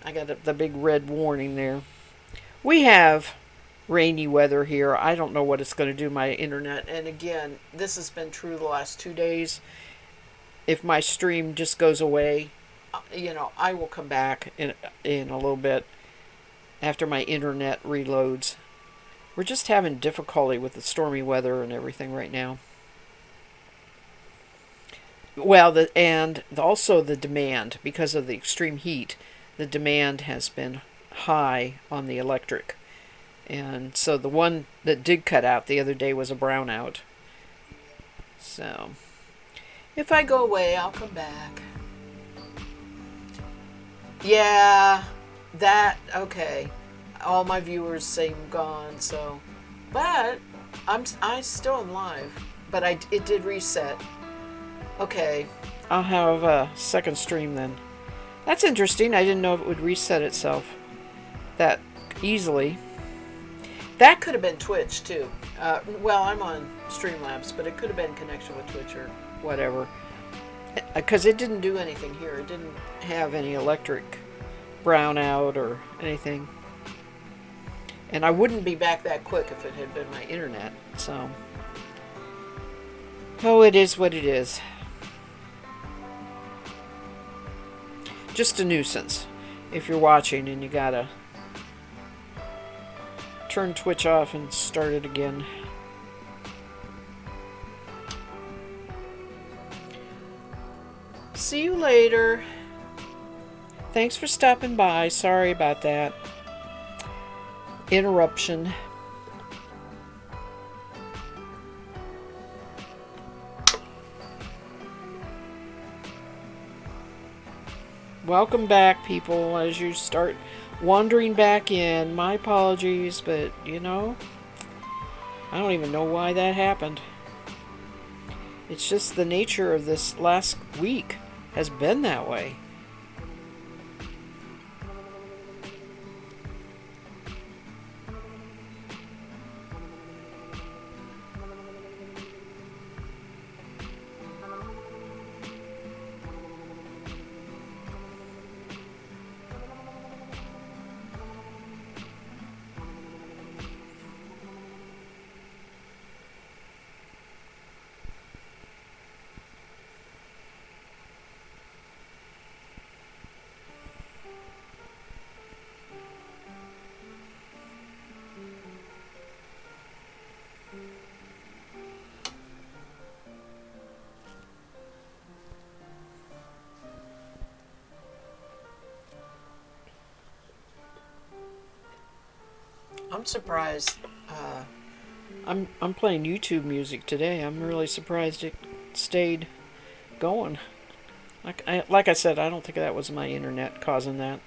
I got the big red warning there. We have rainy weather here. I don't know what it's going to do to my internet. And again, this has been true the last 2 days. If my stream just goes away, I will come back in a little bit after my internet reloads. We're just having difficulty with the stormy weather and everything right now. Well, also the demand, because of the extreme heat, the demand has been high on the electric. And so the one that did cut out the other day was a brownout. So if I go away, I'll come back. Yeah, okay. All my viewers say I'm gone, so. But I still am live. But it did reset. Okay, I'll have a second stream then. That's interesting. I didn't know it would reset itself that easily. That could have been Twitch too. Well, I'm on Streamlabs, but it could have been connection with Twitch or whatever. Because it didn't do anything here. It didn't have any electric brownout or anything. And I wouldn't be back that quick if it had been my internet. So, oh, it is what it is. Just a nuisance if you're watching and you gotta turn Twitch off and start it again. See you later. Thanks for stopping by. Sorry about that interruption. Welcome back, people, as you start wandering back in. My apologies, but I don't even know why that happened. It's just the nature of this last week has been that way. I'm surprised. I'm playing YouTube music today. I'm really surprised it stayed going. Like I said, I don't think that was my internet causing that.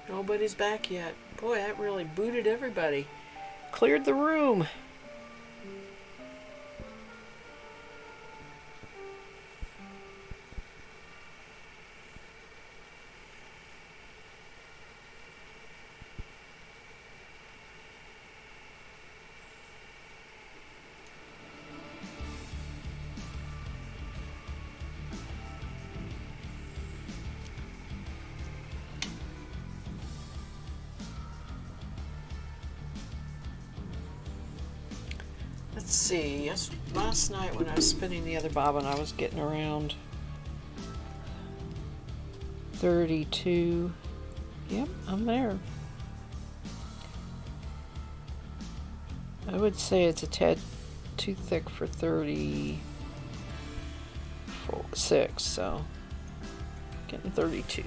Nobody's back yet. Boy, that really booted everybody. Cleared the room. Let's see. Last night when I was spinning the other bobbin, I was getting around 32. Yep, I'm there. I would say it's a tad too thick for 36, so getting 32.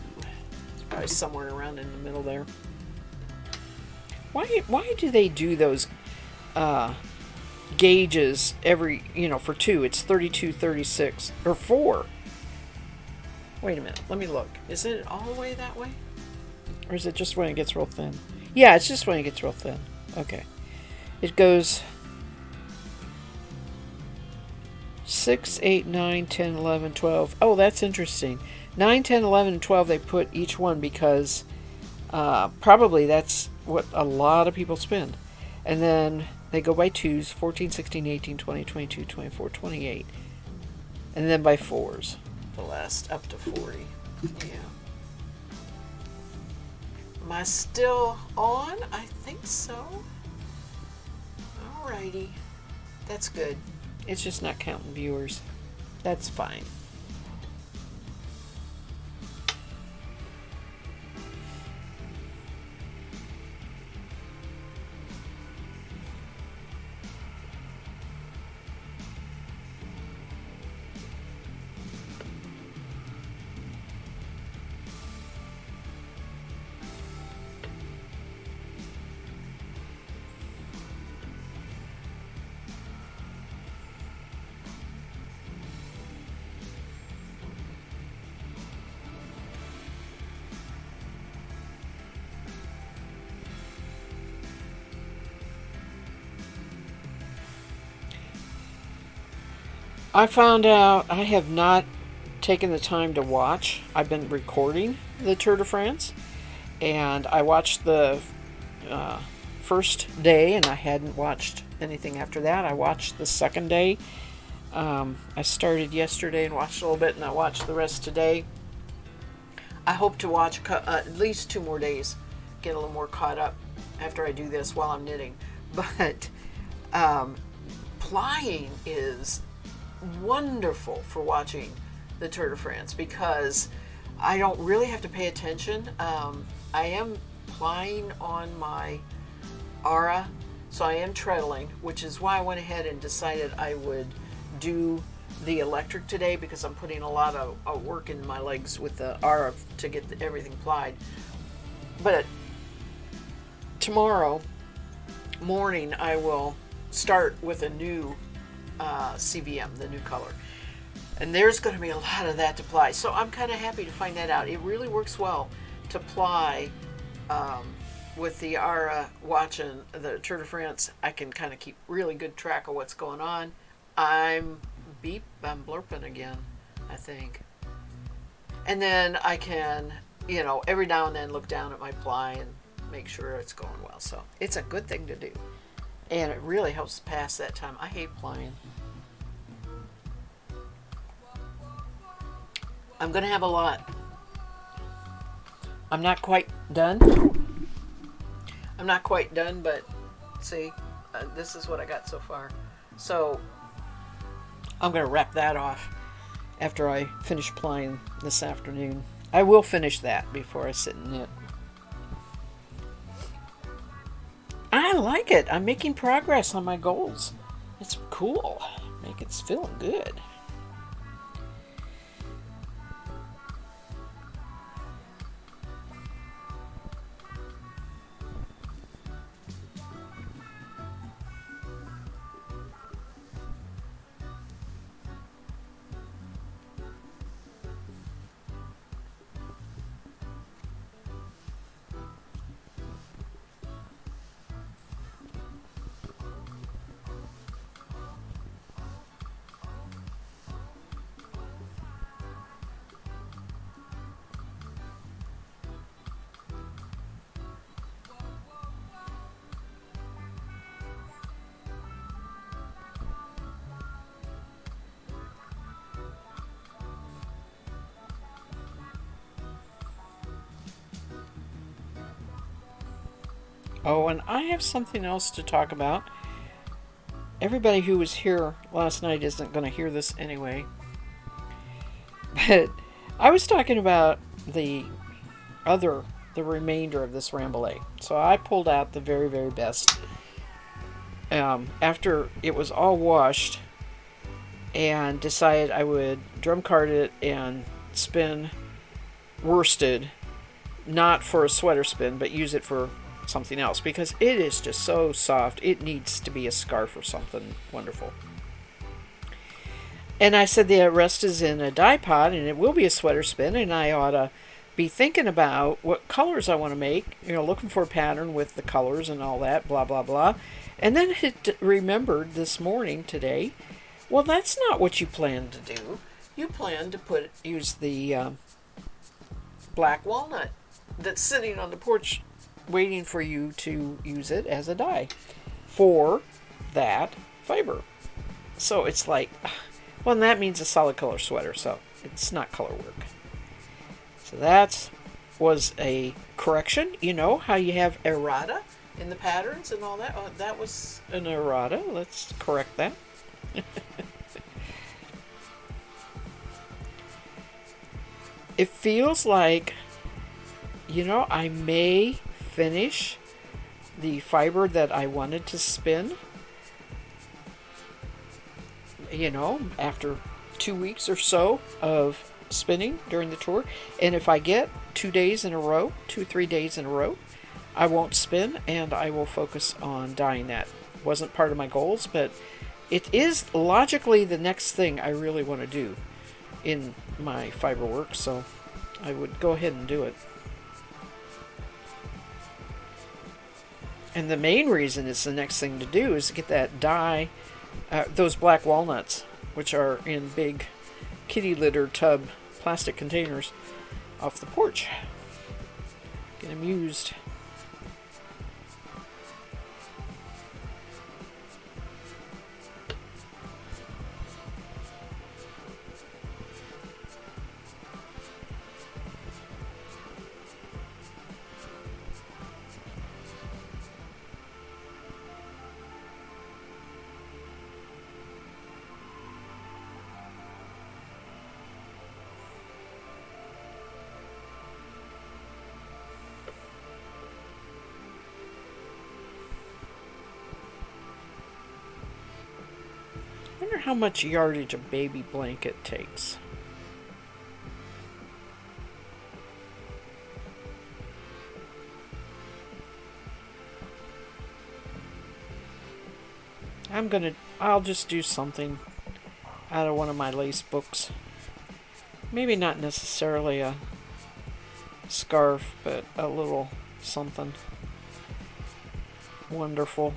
It's probably somewhere around in the middle there. Why do they do those gauges every, for two? It's 32, 36, or 4. Wait a minute. Let me look. Is it all the way that way? Or is it just when it gets real thin? Yeah, it's just when it gets real thin. Okay. It goes 6, 8, 9, 10, 11, 12. Oh, that's interesting. 9, 10, 11, and 12 they put each one because probably that's what a lot of people spend. And then they go by 2s, 14, 16, 18, 20, 22, 24, 28. And then by 4s. The last up to 40. Yeah. Am I still on? I think so. Alrighty. That's good. It's just not counting viewers. That's fine. I found out I have not taken the time to watch. I've been recording the Tour de France, and I watched the first day, and I hadn't watched anything after that. I watched the second day. I started yesterday and watched a little bit, and I watched the rest today. I hope to watch at least 2 more days, get a little more caught up after I do this while I'm knitting. But plying is wonderful for watching the Tour de France because I don't really have to pay attention. I am plying on my Ara, so I am treadling, which is why I went ahead and decided I would do the electric today because I'm putting a lot of work in my legs with the Ara to get everything plied. But tomorrow morning I will start with a new CVM, the new color. And there's going to be a lot of that to ply. So I'm kind of happy to find that out. It really works well to ply with the Ara watching the Tour de France. I can kind of keep really good track of what's going on. I'm blurping again, I think. And then I can, every now and then look down at my ply and make sure it's going well. So it's a good thing to do. And it really helps pass that time. I hate plying. I'm going to have a lot. I'm not quite done. But see, this is what I got so far. So I'm going to wrap that off after I finish plying this afternoon. I will finish that before I sit and knit. I like it. I'm making progress on my goals. It's cool. It's feeling good. Oh, and I have something else to talk about. Everybody who was here last night isn't going to hear this anyway. But I was talking about the remainder of this Rambouillet. So I pulled out the very, very best. After it was all washed, and decided I would drum card it and spin worsted, not for a sweater spin, but use it for something else because it is just so soft. It needs to be a scarf or something wonderful. And I said the rest is in a dye pot, and it will be a sweater spin, and I ought to be thinking about what colors I want to make, looking for a pattern with the colors and all that, blah, blah, blah. And then it remembered this morning, today, well, that's not what you planned to do. You planned to use the black walnut that's sitting on the porch waiting for you to use it as a dye for that fiber. So it's like, well, and that means a solid color sweater, so it's not color work. So that was a correction. You know how you have errata in the patterns and all that? Oh, that was an errata. Let's correct that. It feels like, I may finish the fiber that I wanted to spin, after 2 weeks or so of spinning during the tour. And if I get 2 days in a row, 3 days in a row, I won't spin and I will focus on dyeing that. Wasn't part of my goals, but it is logically the next thing I really want to do in my fiber work, so I would go ahead and do it. And the main reason it's the next thing to do is to get that dye, those black walnuts, which are in big kitty litter tub plastic containers, off the porch. Get them used. I wonder how much yardage a baby blanket takes. I'll just do something out of one of my lace books. Maybe not necessarily a scarf, but a little something wonderful.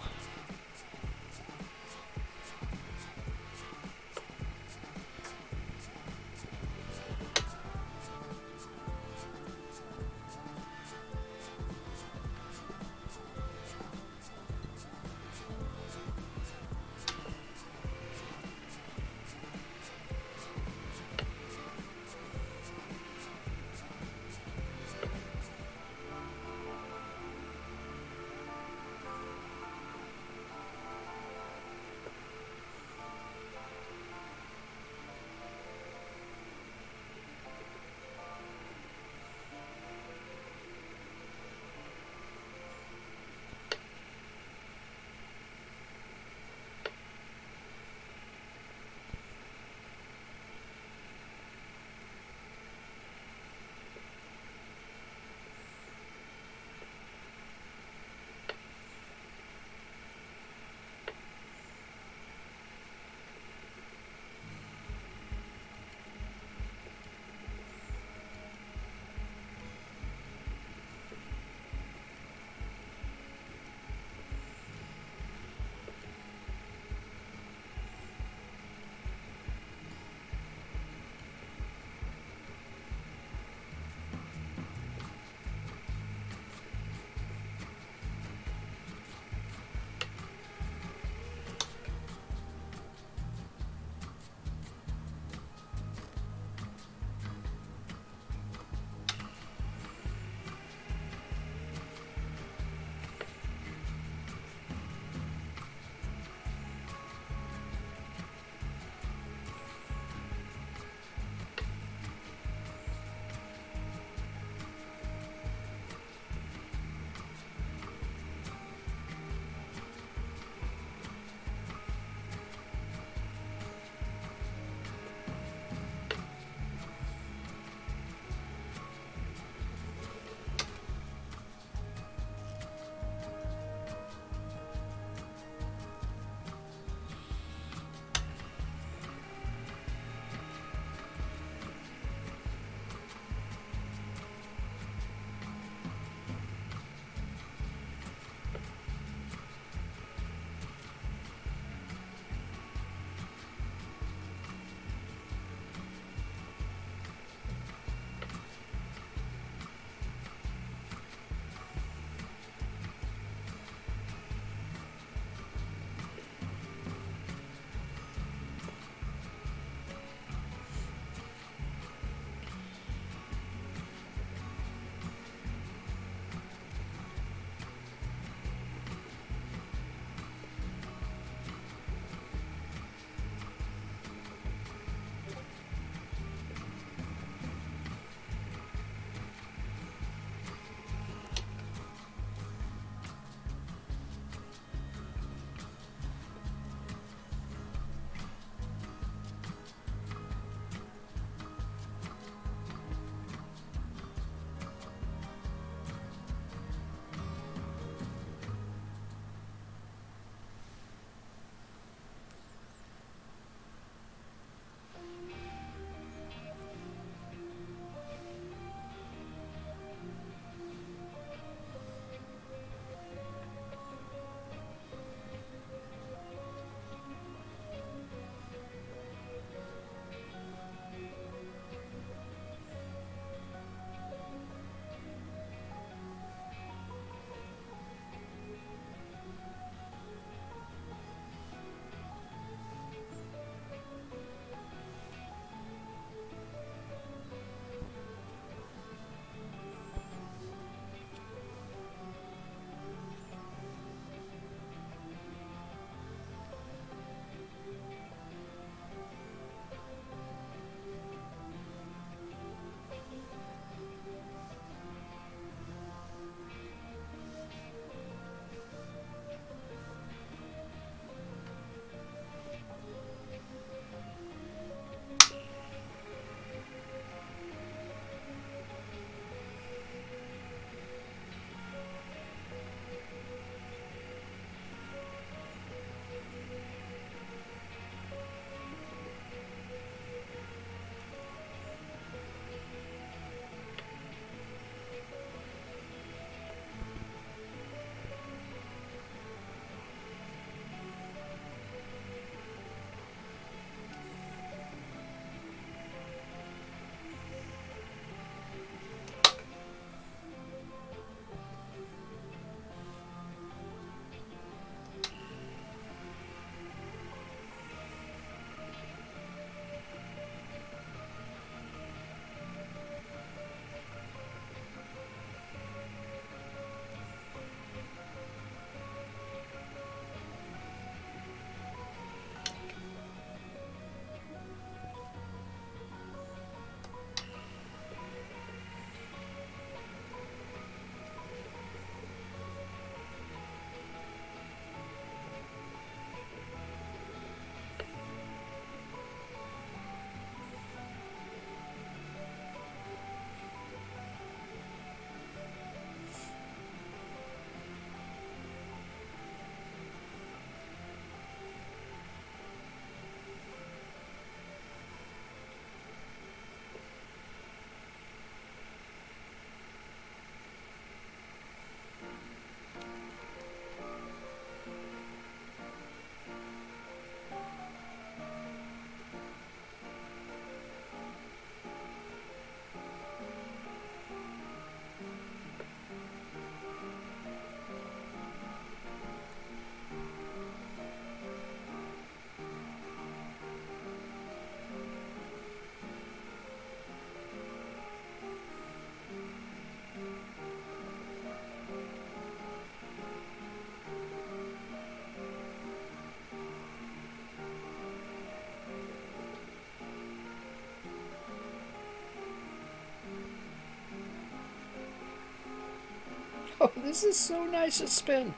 Oh, this is so nice to spin.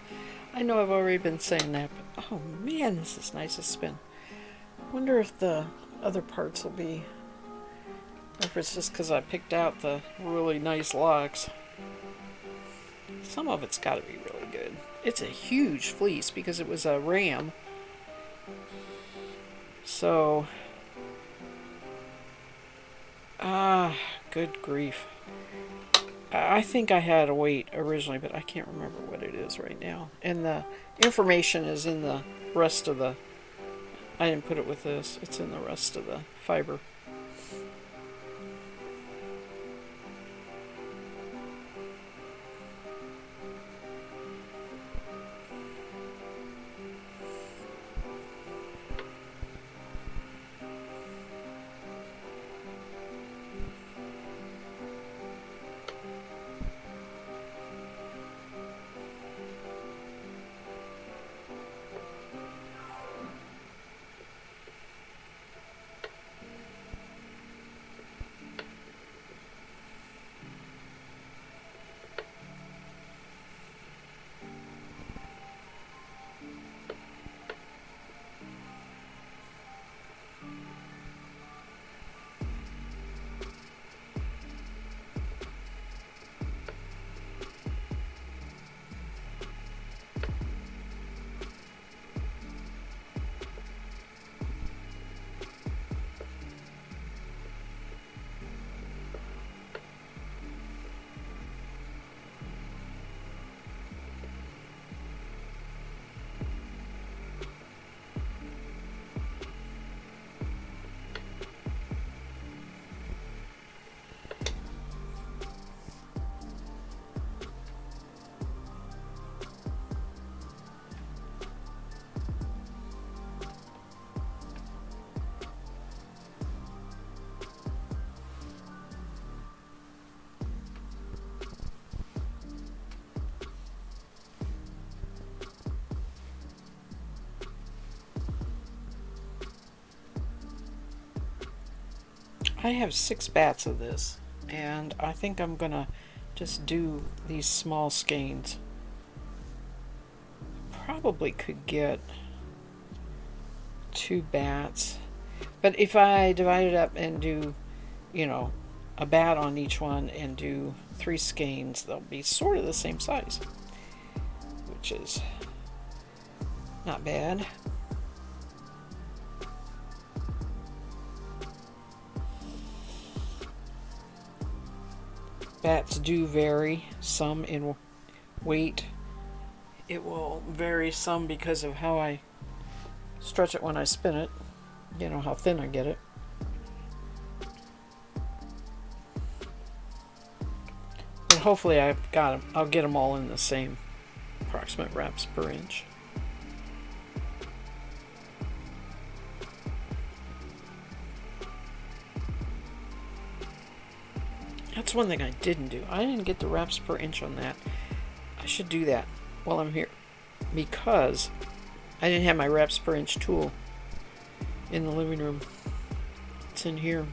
I know I've already been saying that, but oh man, this is nice to spin. Wonder if the other parts will be, or if it's just because I picked out the really nice locks. Some of it's got to be really good. It's a huge fleece because it was a ram. So, good grief. I think I had a weight originally, but I can't remember what it is right now. And the information is in the rest of the, I didn't put it with this, it's in the rest of the fiber. I have 6 bats of this, and I think I'm gonna just do these small skeins. Probably could get 2 bats, but if I divide it up and do, a bat on each one and do 3 skeins, they'll be sort of the same size, which is not bad. Bats do vary, some in weight. It will vary some because of how I stretch it when I spin it, how thin I get it. But hopefully I'll get them all in the same approximate wraps per inch. That's one thing I didn't do. I didn't get the wraps per inch on that. I should do that while I'm here, because I didn't have my wraps per inch tool in the living room. It's in here.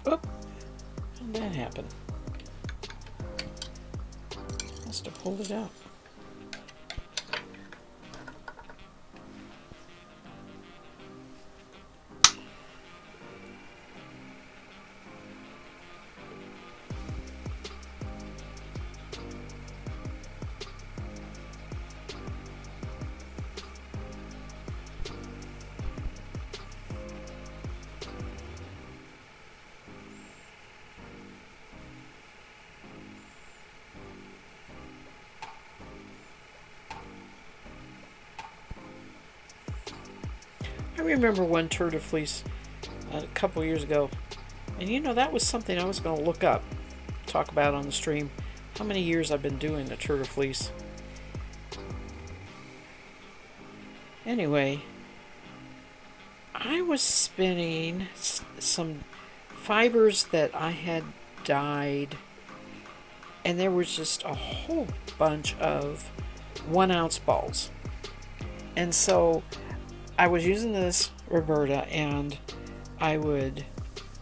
Oop, how did that happen? Must have pulled it out. I remember one turtle fleece a couple years ago, and you know, that was something I was going to look up, talk about on the stream, how many years I've been doing the turtle fleece. Anyway, I was spinning some fibers that I had dyed, and there was just a whole bunch of 1 ounce balls. And so I was using this Roberta, and I would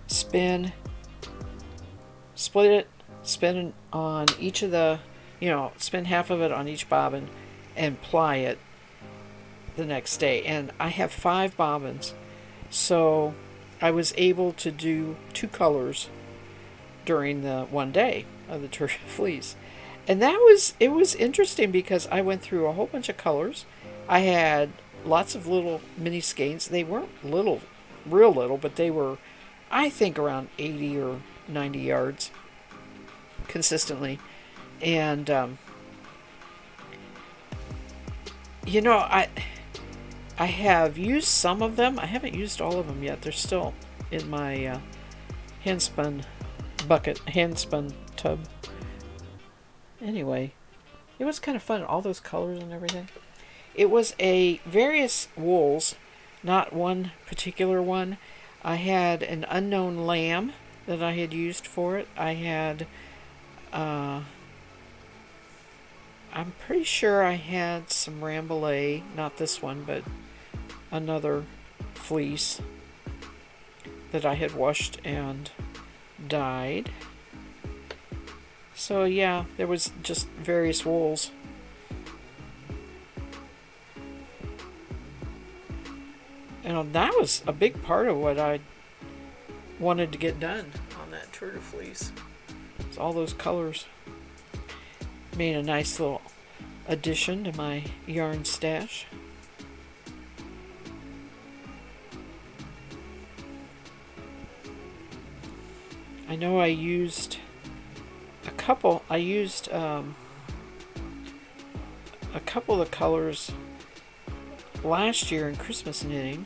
split it, spin on each of the, spin half of it on each bobbin and ply it the next day. And I have 5 bobbins, so I was able to do 2 colors during the one day of the turtle fleece. And it was interesting because I went through a whole bunch of colors. I had lots of little mini skeins. They weren't real little, but they were, I think, around 80 or 90 yards consistently. And, I have used some of them. I haven't used all of them yet. They're still in my handspun tub. Anyway, it was kind of fun, all those colors and everything. It was a various wools, not one particular one. I had an unknown lamb that I had used for it. I had, I'm pretty sure I had some Rambouillet, not this one, but another fleece that I had washed and dyed. So yeah, there was just various wools. And that was a big part of what I wanted to get done on that turtle fleece. It's all those colors. Made a nice little addition to my yarn stash. I know I used a couple of the colors last year in Christmas knitting.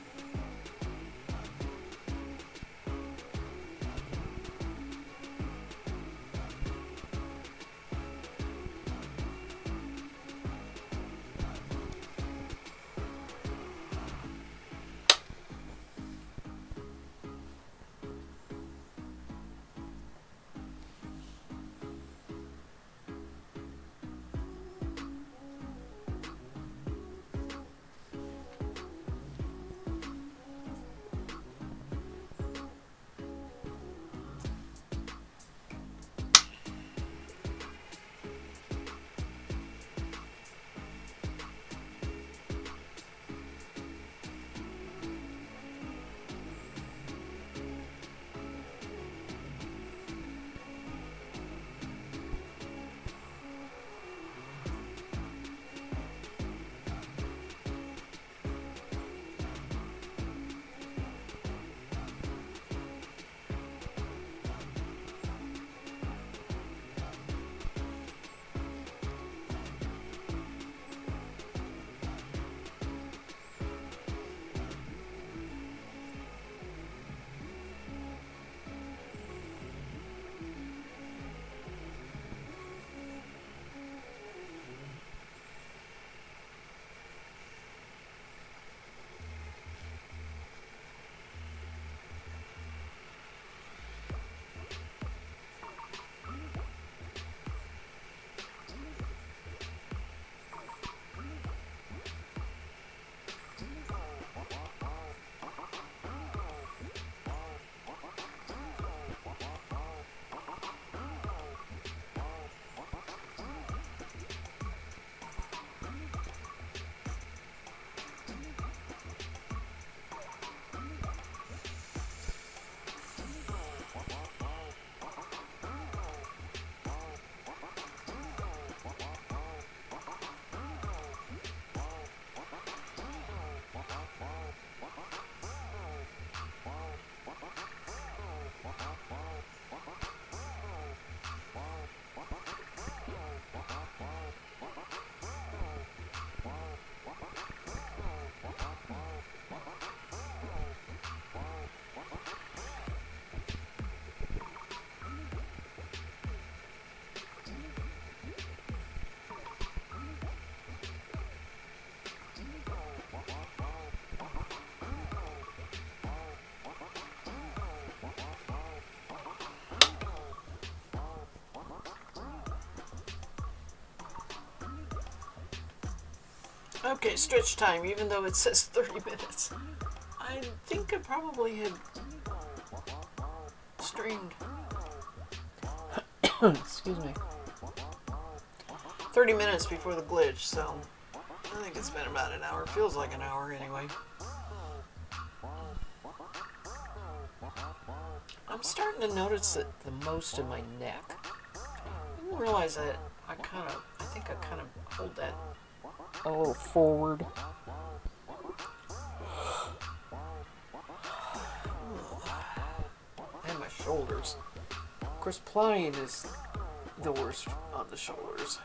Okay, stretch time, even though it says 30 minutes. I think I probably had streamed, excuse me, 30 minutes before the glitch, so I think it's been about an hour. Feels like an hour anyway. I'm starting to notice it the most in my neck. I didn't realize that I think I kind of hold that a little forward. And my shoulders. Of course, plying is the worst on the shoulders.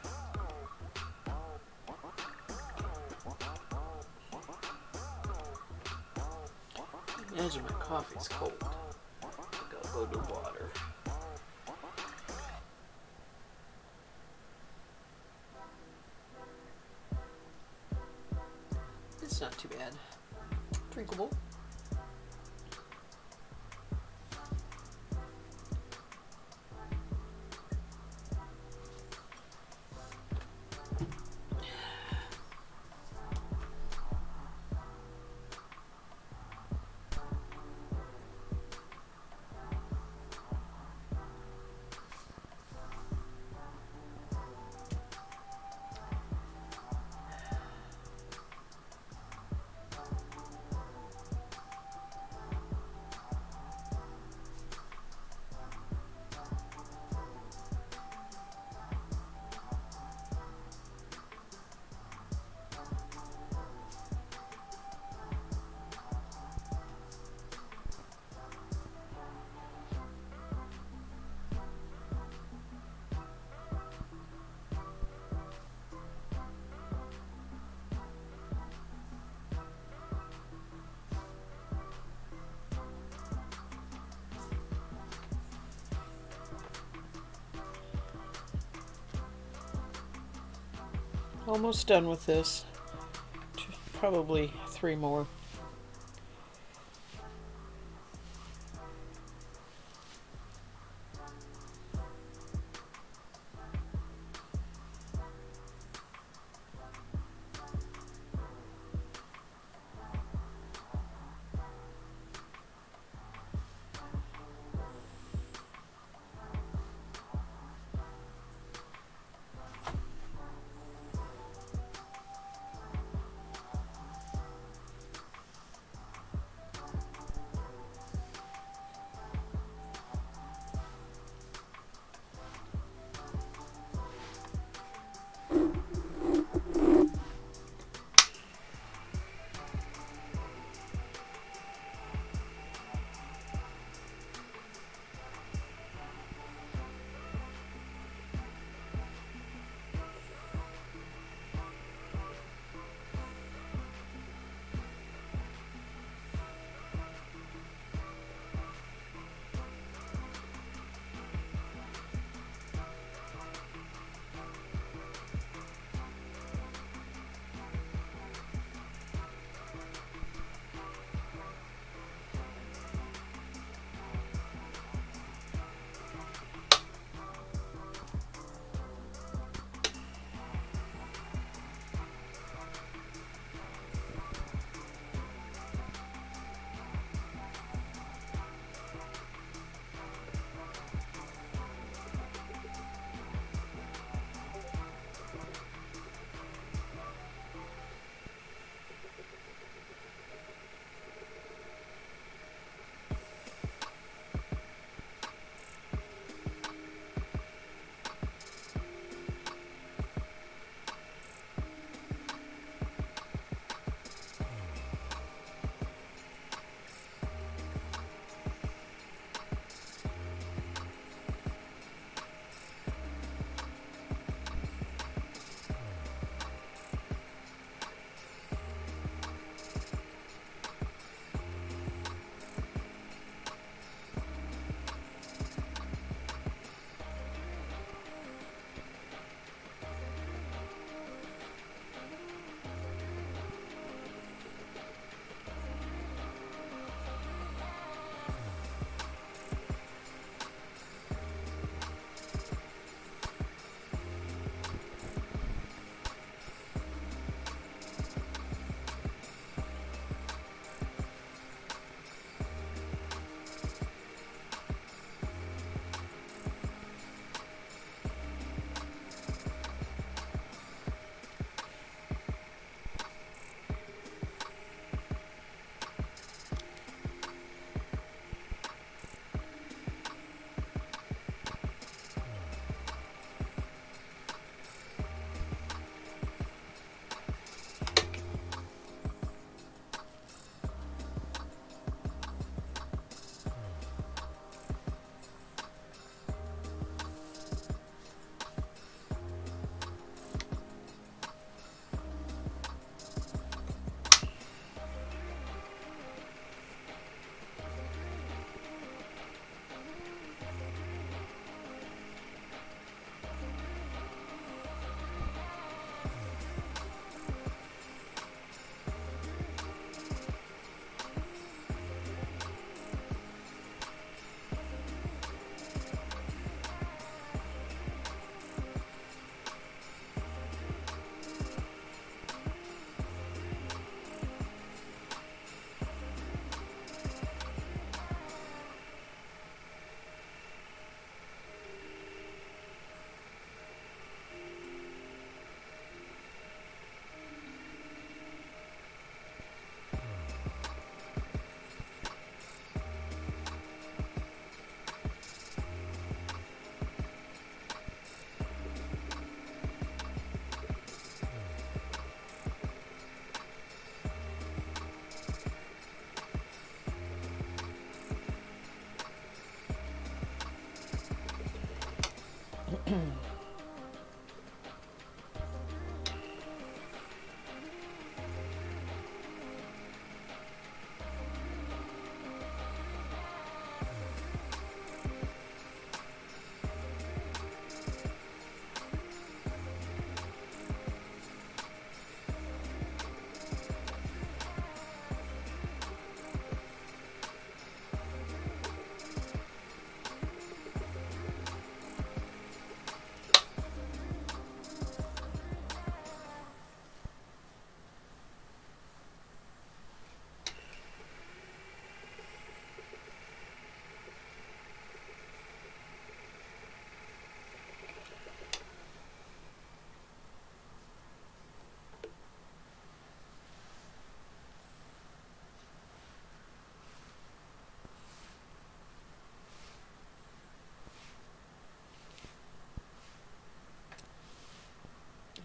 Imagine my coffee's cold. I gotta go to water. It's not too bad. Drinkable. Almost done with this. Probably 3 more.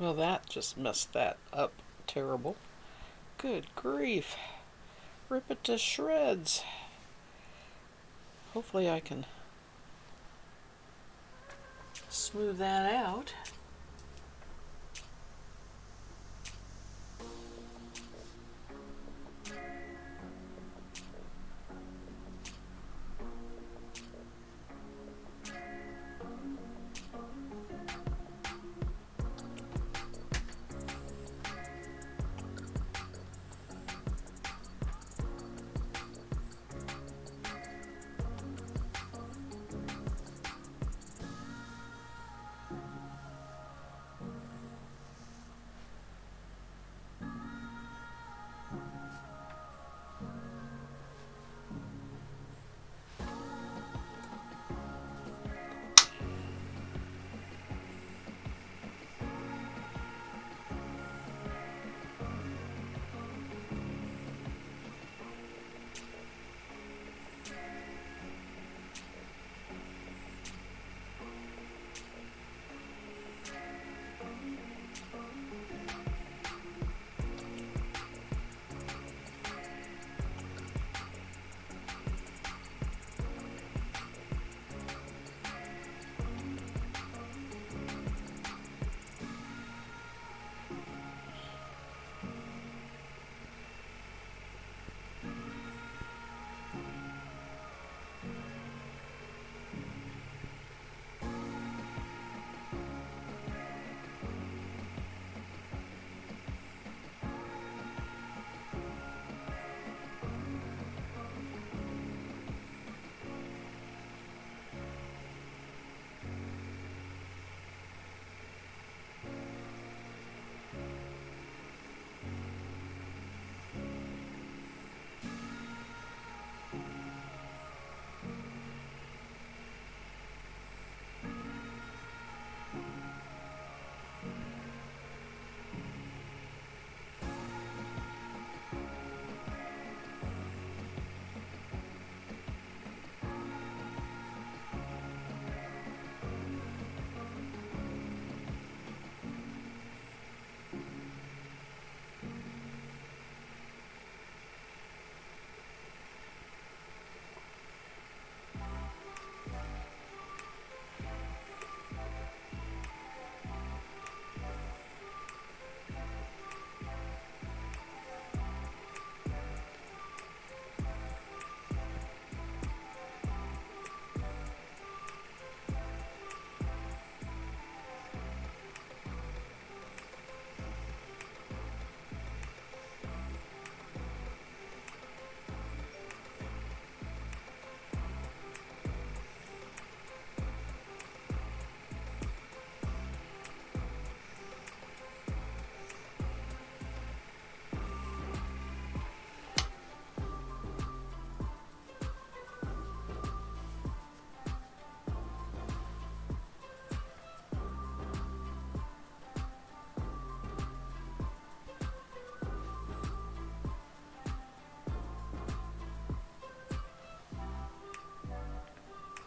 Well, that just messed that up terrible. Good grief. Rip it to shreds. Hopefully I can smooth that out.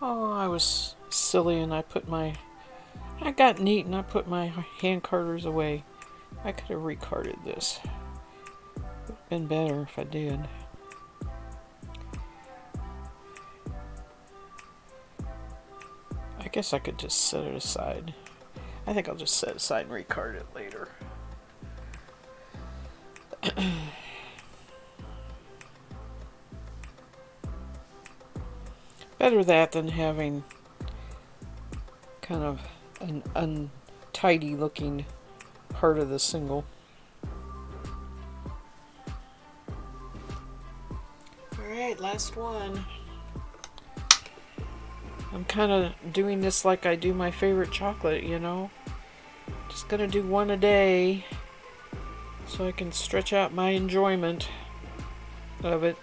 Oh, I was silly and I got neat and I put my hand carders away. I could have recarded this. It would have been better if I did. I guess I could just set it aside. I think I'll just set it aside and recard it later. Better that than having kind of an untidy looking part of the single. Alright, last one. I'm kind of doing this like I do my favorite chocolate, you know? Just gonna do one a day so I can stretch out my enjoyment of it.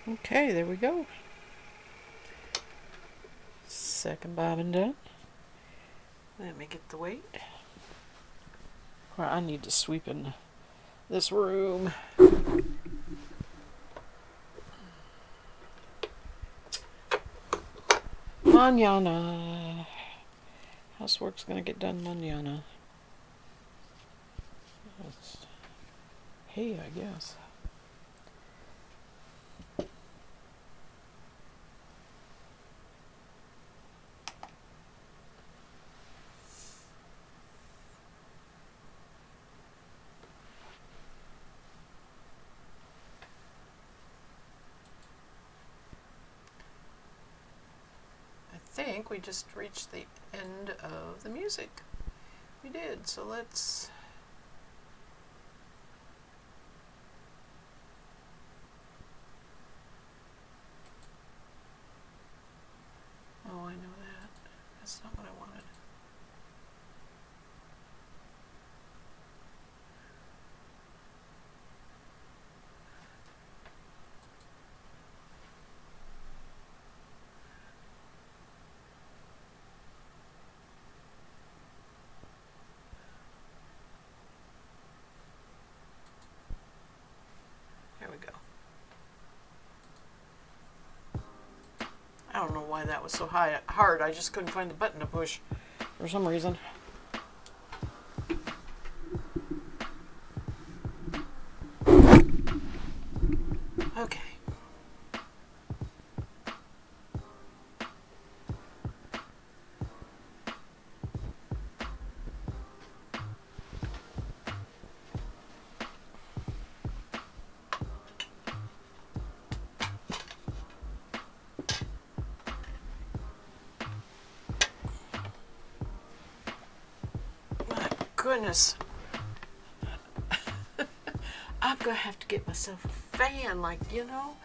Okay, there we go. Second bobbin done. Let me get the weight. Well, I need to sweep in this room. Mañana. Housework's gonna get done mañana. Hey, I guess. I think we just reached the end of the music. We did, so let's... Oh, I know that. That's not what I wanted. why that was so hard. I just couldn't find the button to push for some reason. Okay. My goodness. I'm gonna have to get myself a fan, like, you know.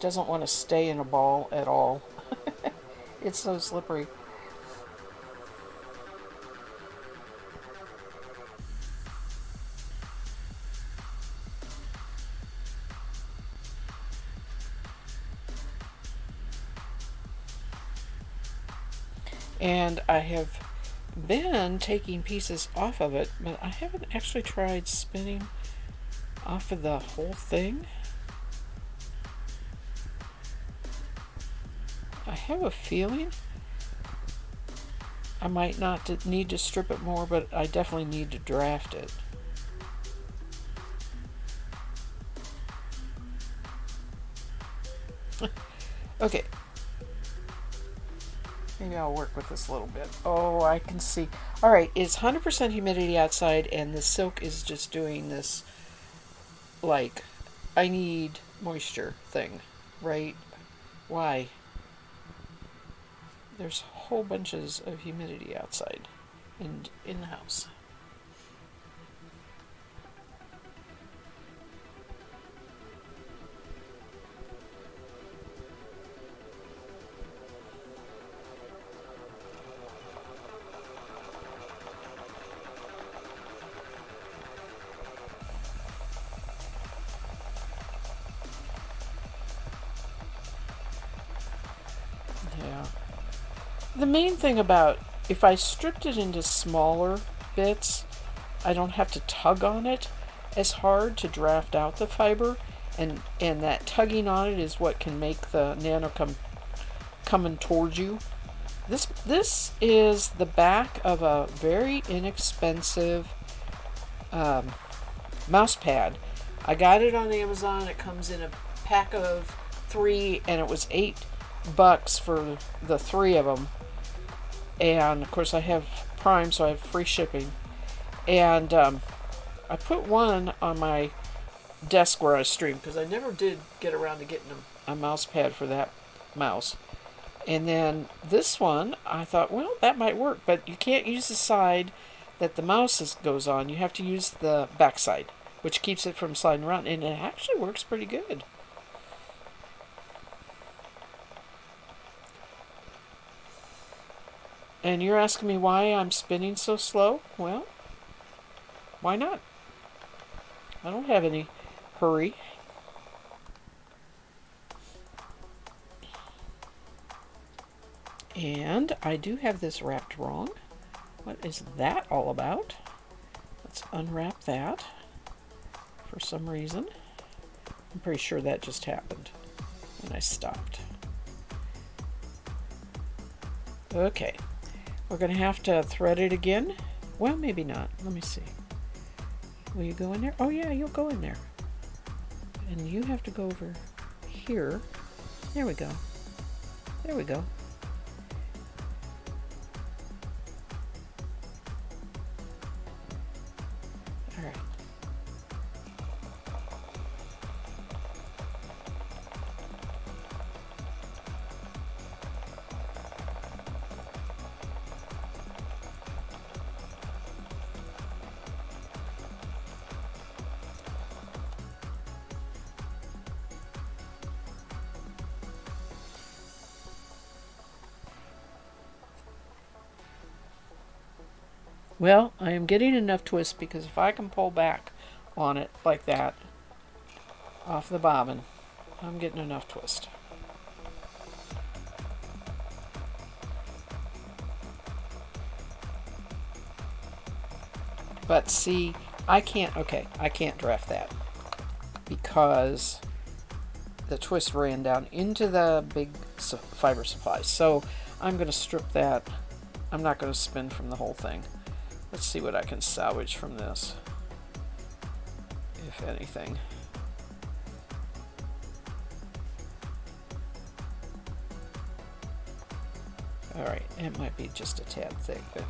Doesn't want to stay in a ball at all. It's so slippery. And I have been taking pieces off of it, but I haven't actually tried spinning off of the whole thing. I have a feeling I might not need to strip it more, but I definitely need to draft it. Okay. Maybe I'll work with this a little bit. Oh, I can see. All right, it's 100% humidity outside, and the silk is just doing this, like, I need moisture thing, right? Why? There's whole bunches of humidity outside and in the house. Yeah. The main thing about if I stripped it into smaller bits, I don't have to tug on it as hard to draft out the fiber, and that tugging on it is what can make the nano coming towards you. This is the back of a very inexpensive mouse pad. I got it on Amazon. It comes in a pack of 3, and it was $8 for the 3 of them. And of course, I have Prime, so I have free shipping. And I put one on my desk where I stream because I never did get around to getting a mouse pad for that mouse. And then this one, I thought, well, that might work, but you can't use the side that the mouse goes on. You have to use the back side, which keeps it from sliding around, and it actually works pretty good. And you're asking me why I'm spinning so slow? Well, why not? I don't have any hurry. And I do have this wrapped wrong. What is that all about? Let's unwrap that for some reason. I'm pretty sure that just happened when I stopped. Okay, we're going to have to thread it again. Well, maybe not. Let me see. Will you go in there? Oh yeah, you'll go in there. And you have to go over here. There we go. There we go. All right. Well, I am getting enough twist because if I can pull back on it like that off the bobbin, I'm getting enough twist. But see, I can't draft that because the twist ran down into the big fiber supply. So I'm going to strip that. I'm not going to spin from the whole thing. Let's see what I can salvage from this, if anything. Alright, it might be just a tad thick, but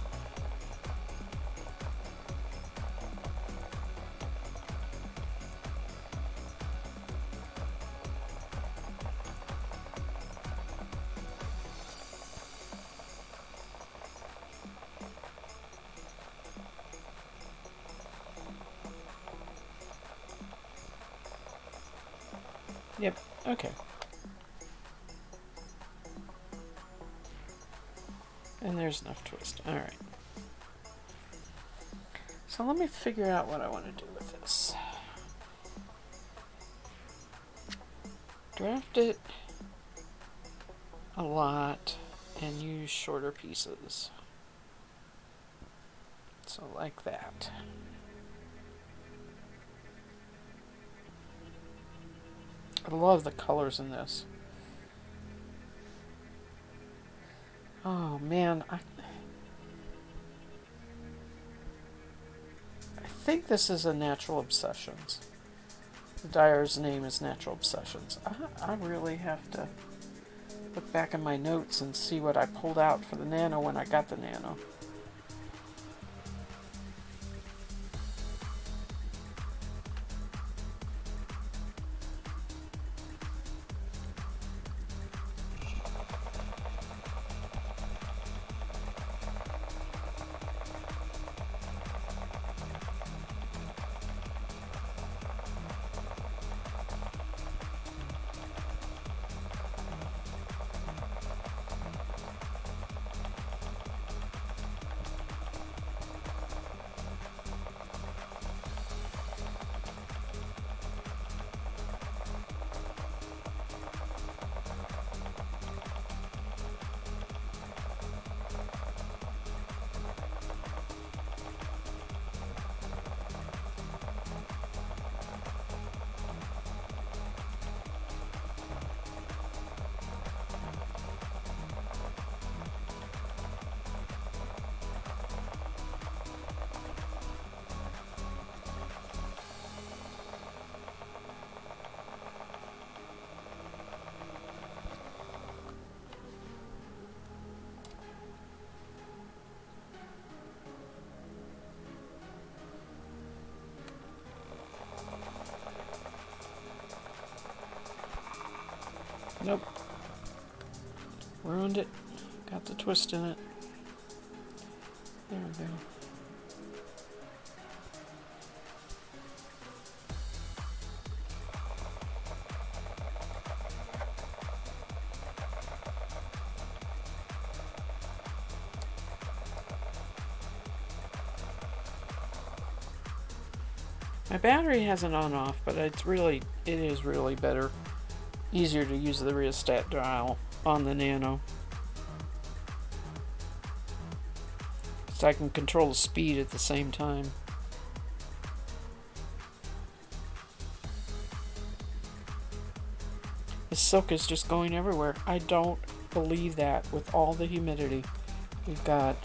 yep, okay. And there's enough twist. All right. So let me figure out what I want to do with this. Draft it a lot and use shorter pieces. So like that. I love the colors in this. Oh man, I think this is a Natural Obsessions. The dyer's name is Natural Obsessions. I really have to look back in my notes and see what I pulled out for the Nano when I got the Nano. Nope. Ruined it. Got the twist in it. There we go. My battery has an on-off, but it is really better. Easier to use the rheostat dial on the Nano. So I can control the speed at the same time. The silk is just going everywhere. I don't believe that with all the humidity we've got.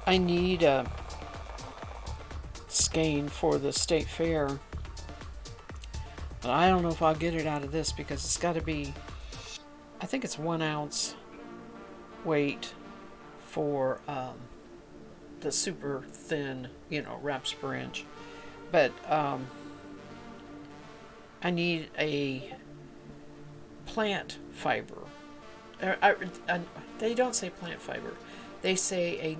I need a skein for the state fair. But I don't know if I'll get it out of this because it's got to be, I think it's 1 ounce weight for the super thin, wraps per inch. But I need a plant fiber. They don't say plant fiber. They say a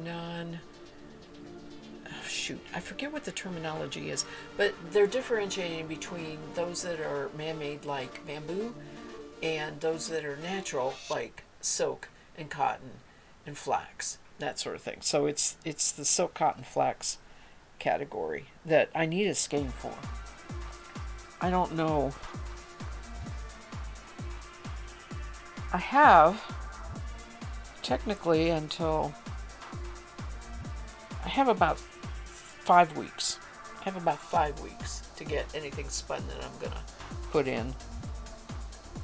I forget what the terminology is, but they're differentiating between those that are man-made like bamboo and those that are natural like silk and cotton and flax, that sort of thing. So it's the silk, cotton, flax category that I need a skein for. I don't know. I have technically until I have about 5 weeks. I have about 5 weeks to get anything spun that I'm gonna put in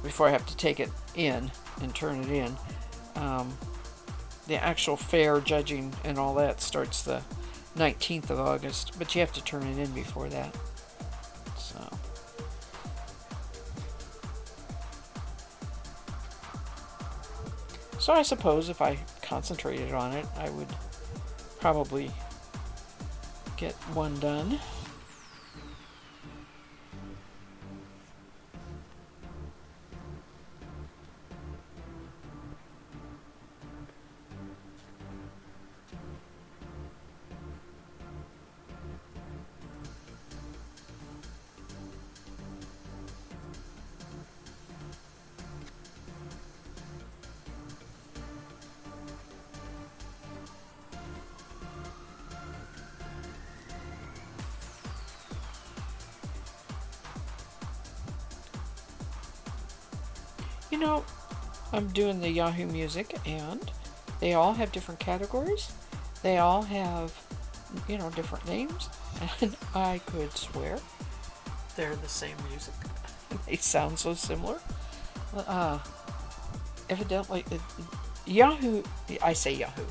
before I have to take it in and turn it in. The actual fair judging and all that starts the 19th of August, but you have to turn it in before that. So I suppose if I concentrated on it, I would probably get one done. I'm doing the Yahoo Music, and they all have different categories. They all have, different names, and I could swear they're the same music. They sound so similar. Evidently, Yahoo, I say Yahoo.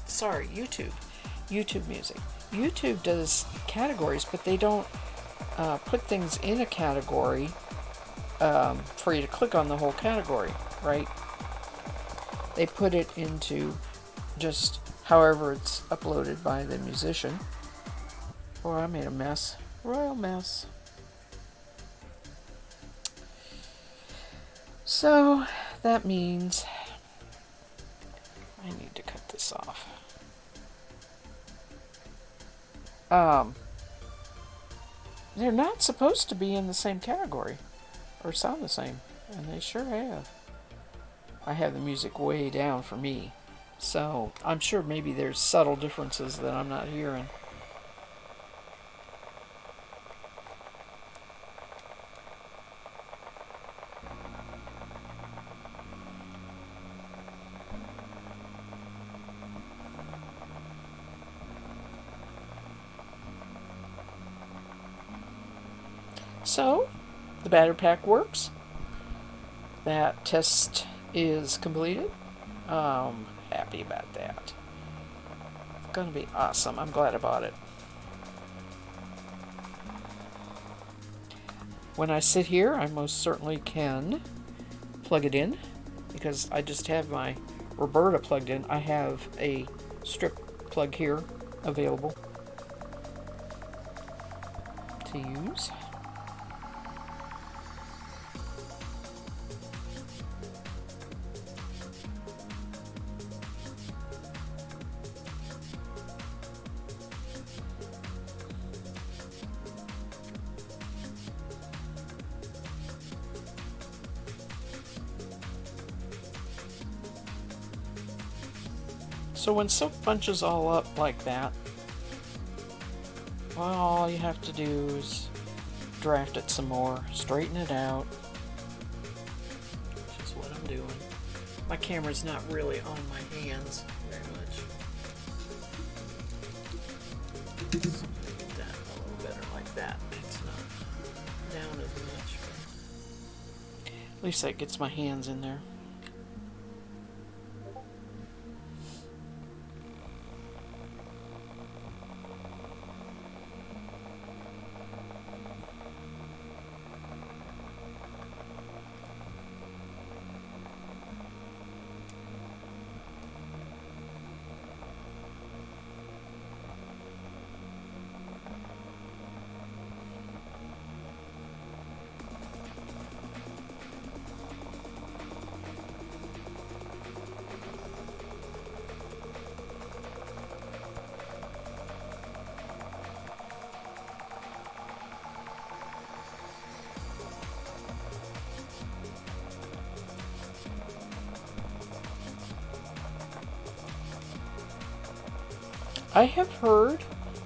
Sorry, YouTube. YouTube Music. YouTube does categories, but they don't put things in a category for you to click on the whole category, right? They put it into just however it's uploaded by the musician. Boy, I made a mess. Royal mess. So that means I need to cut this off. They're not supposed to be in the same category or sound the same, and they sure have. I have the music way down for me, so I'm sure maybe there's subtle differences that I'm not hearing. So, the batter pack works. That test is completed. Happy about that. It's going to be awesome. I'm glad I bought it. When I sit here, I most certainly can plug it in because I just have my Roberta plugged in. I have a strip plug here available to use. So when silk bunches all up like that, well, all you have to do is draft it some more, straighten it out, which is what I'm doing. My camera's not really on my hands very much. So get that a little better like that. It's not down as much. At least that gets my hands in there. I have heard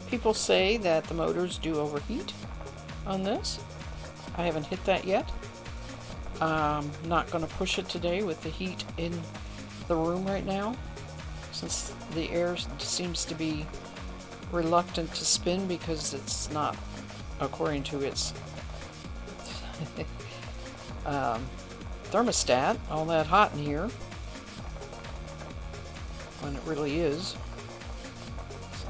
people say that the motors do overheat on this. I haven't hit that yet. I'm not going to push it today with the heat in the room right now, since the air seems to be reluctant to spin because it's not, according to its thermostat, all that hot in here when it really is. So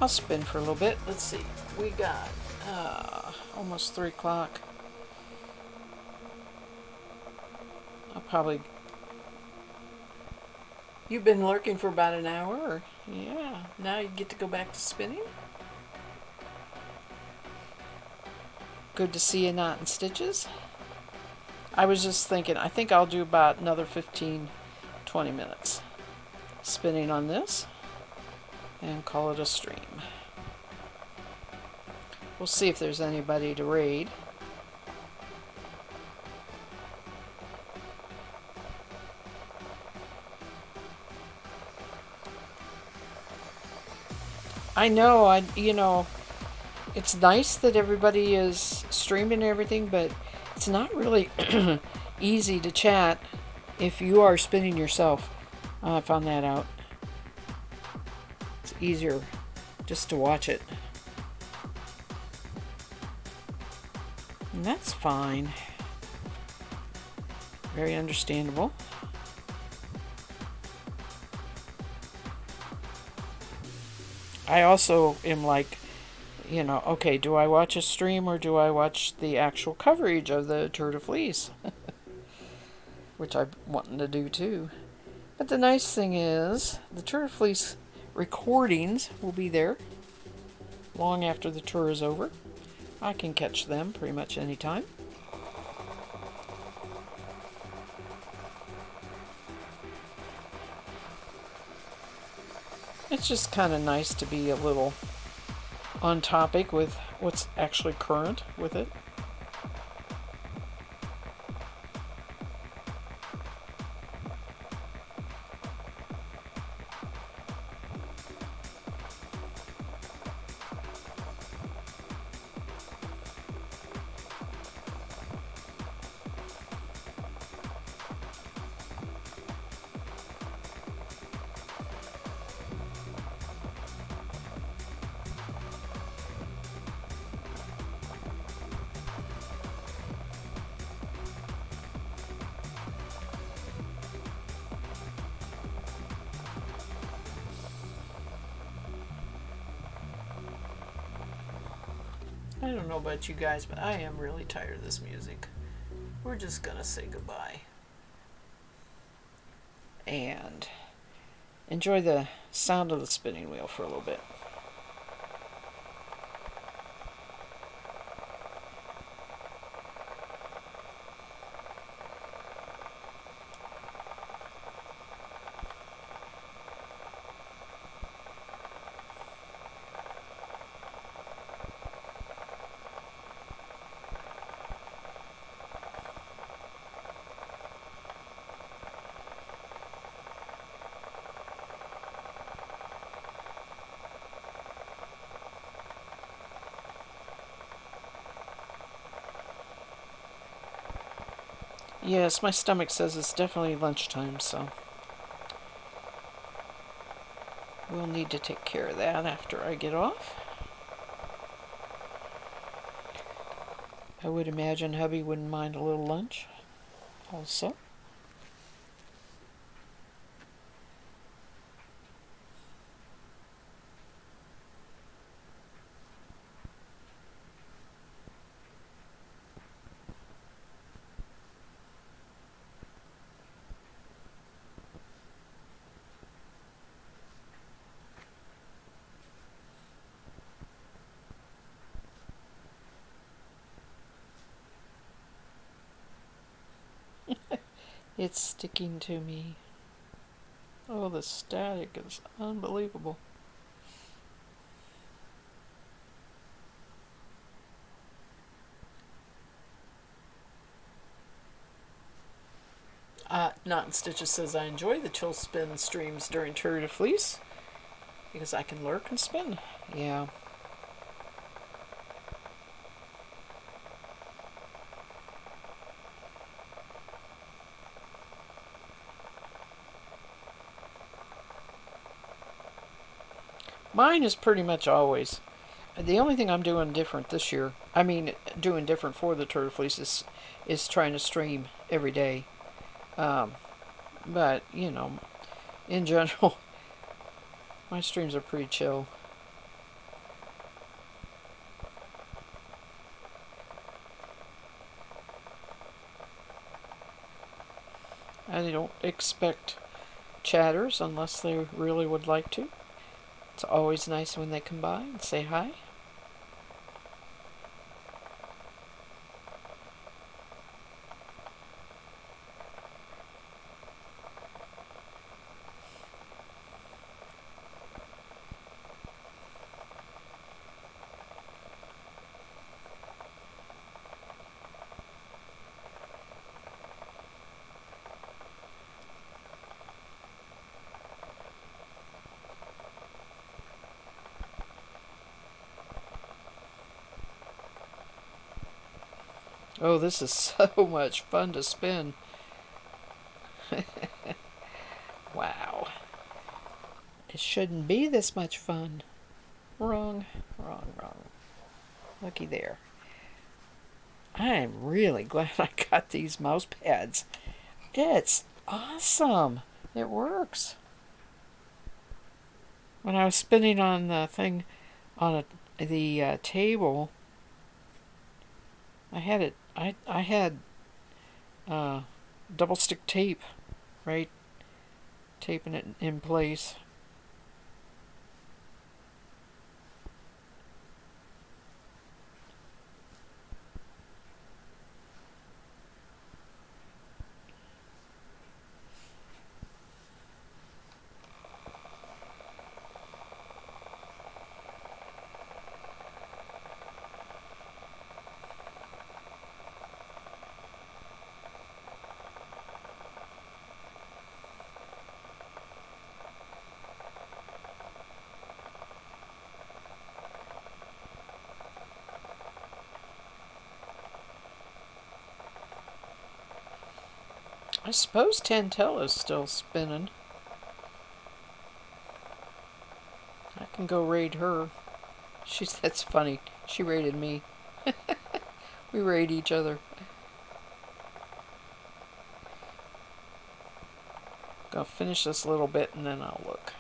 I'll spin for a little bit. Let's see. We got almost 3 o'clock. I'll probably... You've been lurking for about an hour? Or... Yeah. Now you get to go back to spinning? Good to see you not in stitches. I was just thinking, I think I'll do about another 15, 20 minutes spinning on this and call it a stream. We'll see if there's anybody to raid. I know, it's nice that everybody is streaming and everything, but it's not really easy to chat if you are spinning yourself. I found that out. It's easier just to watch it. And that's fine. Very understandable. I also am like, okay, do I watch a stream or do I watch the actual coverage of the Tour de Fleece? Which I'm wanting to do too. But the nice thing is, the Tour de Fleece recordings will be there long after the tour is over. I can catch them pretty much anytime. It's just kind of nice to be a little on topic with what's actually current with it. I don't know about you guys, but I am really tired of this music. We're just gonna say goodbye. And enjoy the sound of the spinning wheel for a little bit. Yes, my stomach says it's definitely lunchtime, so we'll need to take care of that after I get off. I would imagine hubby wouldn't mind a little lunch also. It's sticking to me. Oh, the static is unbelievable. Not in Stitches says, I enjoy the chill spin streams during Tour de Fleece. because I can lurk and spin. Yeah. Mine is pretty much always. The only thing I'm doing different this year, I mean, doing different for the turtle fleece is trying to stream every day. Um, but, in general, my streams are pretty chill. I don't expect chatters unless they really would like to. It's always nice when they come by and say hi. Oh, this is so much fun to spin. Wow. It shouldn't be this much fun. Wrong, wrong, wrong. Looky there. I'm really glad I got these mouse pads. It's awesome. It works. When I was spinning on the thing on the table, I had it. I had double stick tape, right, taping it in place. I suppose Tantella's still spinning. I can go raid her. That's funny. She raided me. We raid each other. Gonna finish this little bit and then I'll look.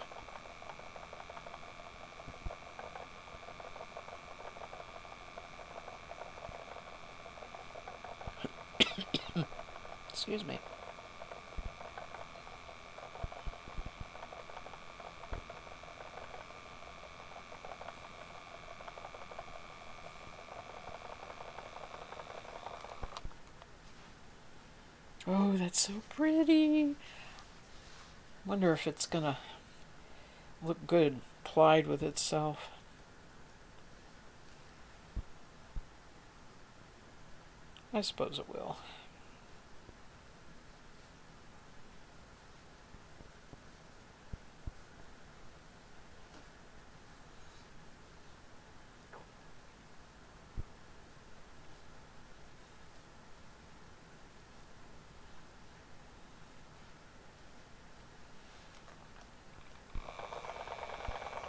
Excuse me. Oh, that's so pretty. Wonder if it's gonna look good plied with itself. I suppose it will.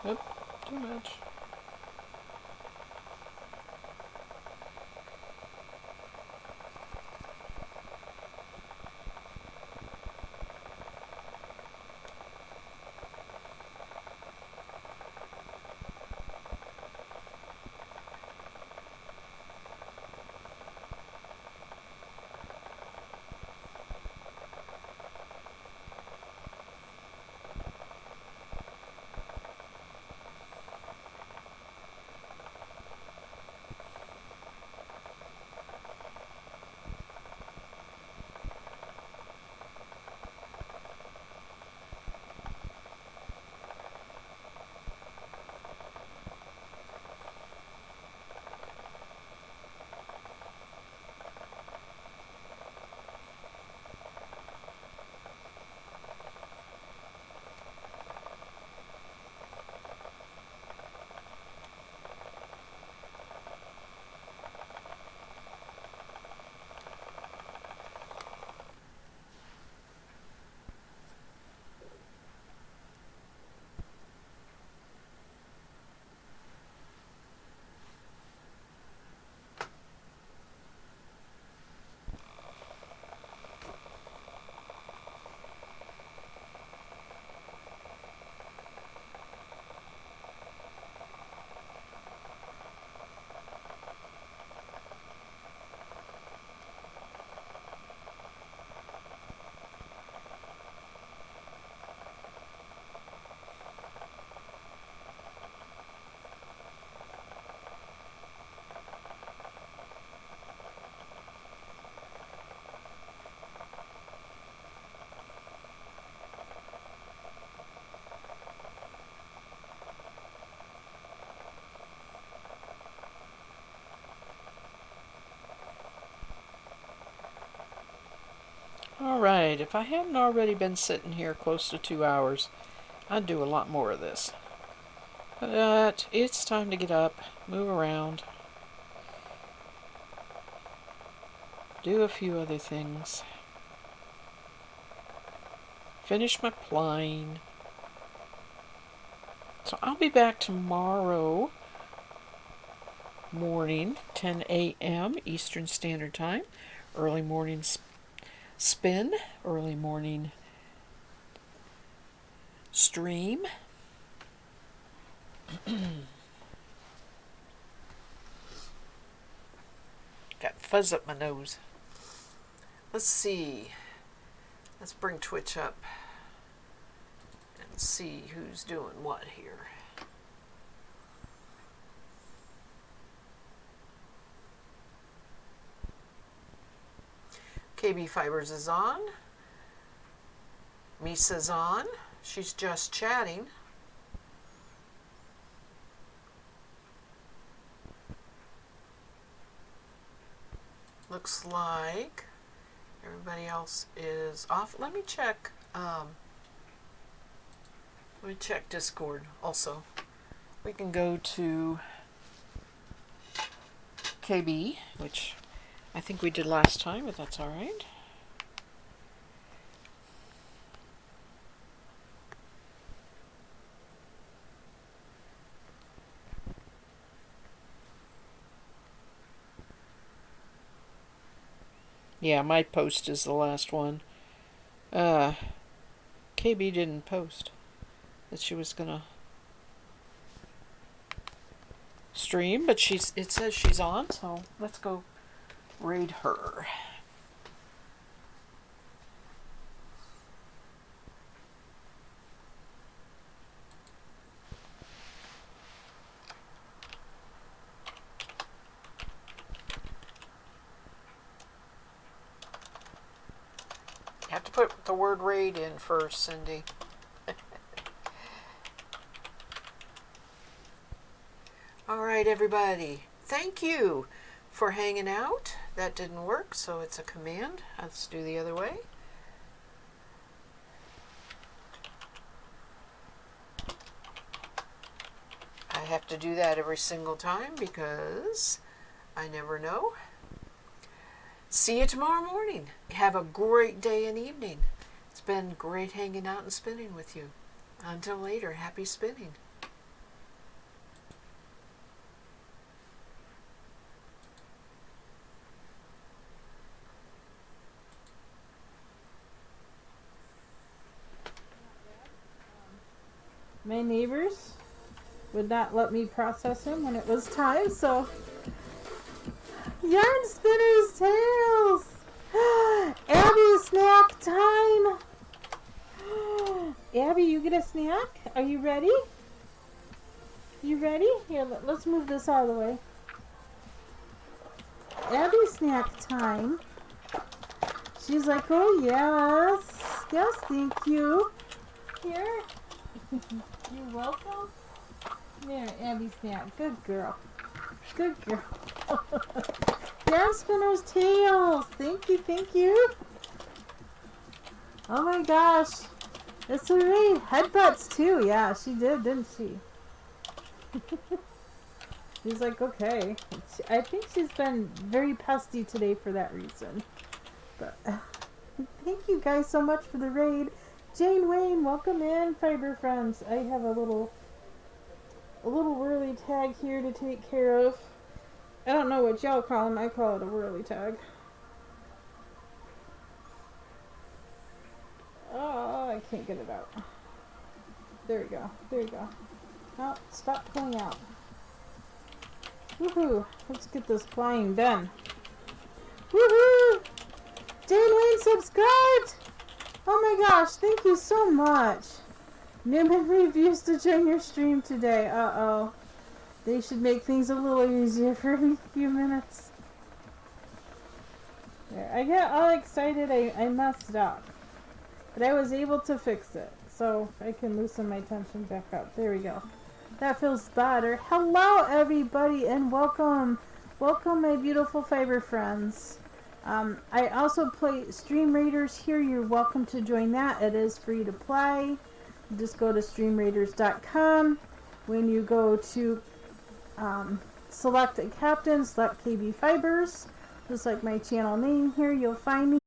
Oop, too much. Alright, if I hadn't already been sitting here close to 2 hours, I'd do a lot more of this. But it's time to get up, move around, do a few other things, finish my plying. So I'll be back tomorrow morning, 10 a.m. Eastern Standard Time. Early morning spin, early morning stream. Got fuzz up my nose. Let's see. Let's bring Twitch up and see who's doing what here. KB Fibers is on. Misa's on. She's just chatting. Looks like everybody else is off. Let me check. Let me check Discord also. We can go to KB, which I think we did last time, but that's all right. Yeah, my post is the last one. KB didn't post that she was gonna stream, but it says she's on, so let's go raid her. You have to put the word raid in first, Cindy. All right, everybody. Thank you for hanging out. That didn't work, so it's a command. Let's do the other way. I have to do that every single time because I never know. See you tomorrow morning. Have a great day and evening. It's been great hanging out and spinning with you. Until later, happy spinning. My neighbors would not let me process him when it was time, so yarn spinner's tails. Abby, snack time. Abby, you get a snack? Are you ready? You ready? Here, let's move this out of the way. Abby, snack time. She's like, oh yes, yes, thank you. Here. You're welcome. There, Abby snack. Good girl. Good girl. Yarn spinner's tails. Thank you, thank you. Oh my gosh. It's a raid. Headbutts too. Yeah, she did, didn't she? She's like, okay. I think she's been very pesty today for that reason. But thank you guys so much for the raid. Jane Wayne, welcome in, Fiber Friends. I have a little whirly tag here to take care of. I don't know what y'all call them. I call it a whirly tag. Oh, I can't get it out. There we go. There we go. Oh, stop pulling out. Woohoo! Let's get this flying done. Woohoo! Jane Wayne subscribed! Oh my gosh, thank you so much. Newman refused to join your stream today. Uh-oh. They should make things a little easier for a few minutes. There, I got all excited, I messed up. But I was able to fix it. So I can loosen my tension back up. There we go. That feels better. Hello everybody and welcome. Welcome my beautiful fiber friends. I also play Stream Raiders here. You're welcome to join that. It is free to play. Just go to streamraiders.com. When you go to select a captain, select KB Fibers, just like my channel name here, you'll find me.